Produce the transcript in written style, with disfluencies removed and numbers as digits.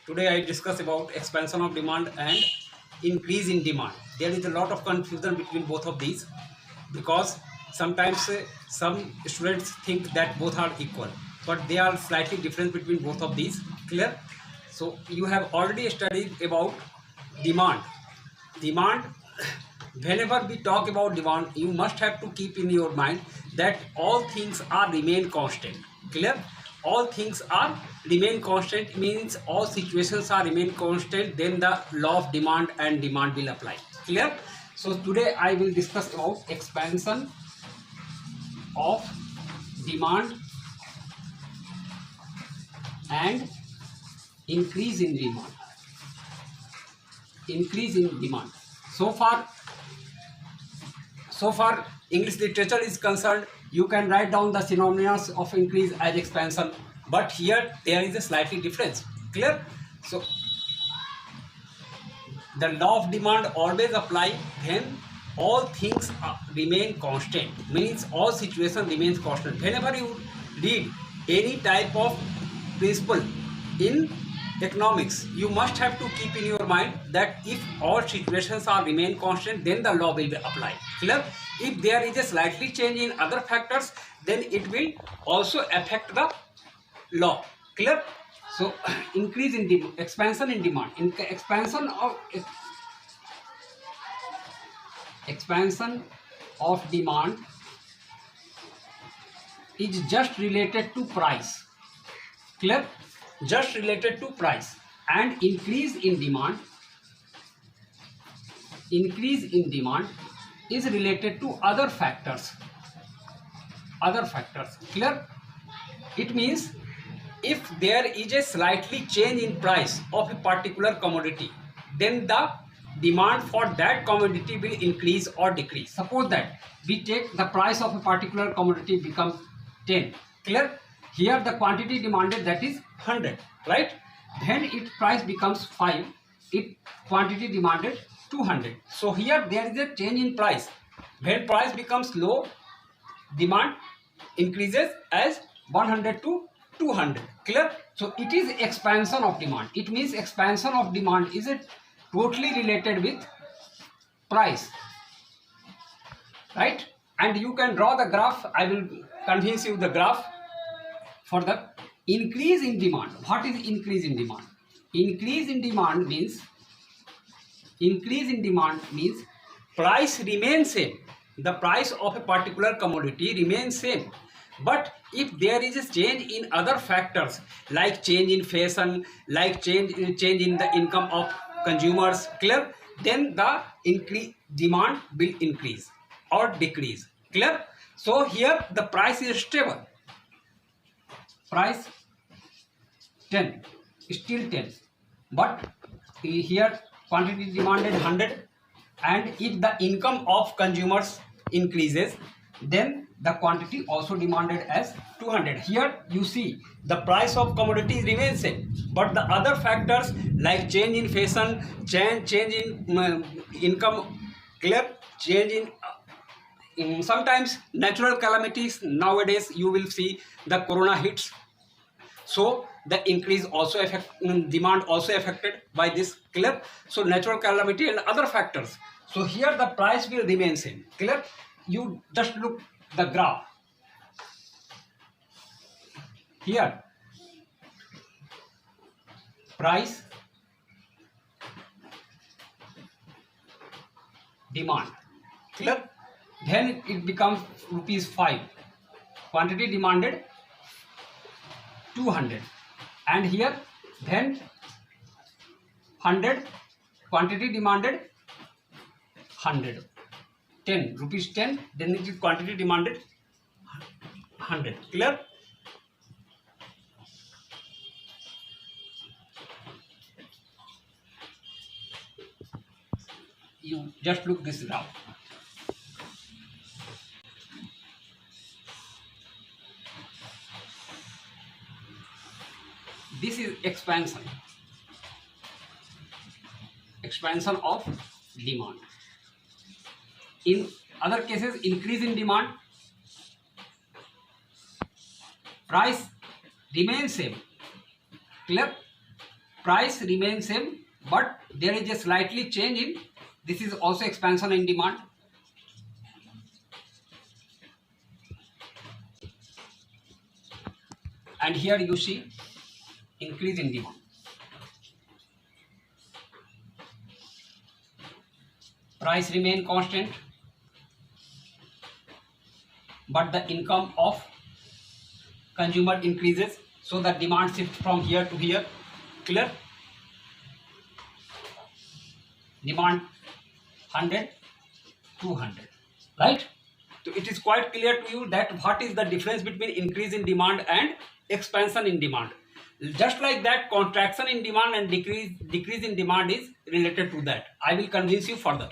Today I discuss about expansion of demand and increase in demand. There is a lot of confusion between both of these because sometimes some students think that both are equal, but they are slightly different between both of these. Clear? So you have already studied about demand. Demand. Whenever we talk about demand, you must have to keep in your mind that all things are remain constant. Clear? All things are remain constant means all situations are remain constant, then the law of demand and demand will apply. Clear? So today I will discuss about expansion of demand and increase in demand. Increase in demand. So far English literature is concerned, you can write down the synonyms of increase as expansion, but here there is a slightly difference. Clear? So the law of demand always apply when all things remain constant, means all situation remains constant. Whenever you read any type of principle in economics, you must have to keep in your mind that if all situations are remain constant, then the law will be applied. Clear? If there is a slightly change in other factors, then it will also affect the law. Clear? So increase in demand, expansion in demand. Expansion of demand is just related to price. Clear? Just related to price. And increase in demand is related to other factors. Clear? It means if there is a slightly change in price of a particular commodity, then the demand for that commodity will increase or decrease. Suppose that we take the price of a particular commodity becomes 10. Clear? Here the quantity demanded, that is 100, right? Then its price becomes 5, its quantity demanded 200. So here there is a change in price. When price becomes low, demand increases as 100 to 200. Clear? So it is expansion of demand. It means expansion of demand is totally related with price, right? And you can draw the graph. I will convince you the graph for the increase in demand. What is increase in demand? Increase in demand means price remains same. The price of a particular commodity remains same. But if there is a change in other factors like change in fashion, like change in the income of consumers, clear, then the demand will increase or decrease. Clear? So here the price is stable. Price 10, still 10, but here quantity demanded 100, and if the income of consumers increases, then the quantity also demanded as 200. Here you see the price of commodities remains same, but the other factors like change in fashion, change in income, clear, change in sometimes natural calamities. Nowadays you will see the corona hits, so the increase also demand also affected by this. Clear? So natural calamity and other factors. So here the price will remain same. Clear? You just look the graph. Here price, demand. Clear? Then it becomes rupees 5. Quantity demanded 200, and here then 100, quantity demanded 100, 10 rupees 10, then it is quantity demanded 100. Clear? You just look this graph. This is expansion of demand. In other cases, increase in demand, price remains same. Clear? price remains same, but there is a slightly change in, this is also expansion in demand. And here you see increase in demand. Price remain constant, but the income of consumer increases, so the demand shifts from here to here. Clear? Demand 100, 200, right? So it is quite clear to you that what is the difference between increase in demand and expansion in demand. Just like that, contraction in demand and decrease in demand is related to that. I will convince you further.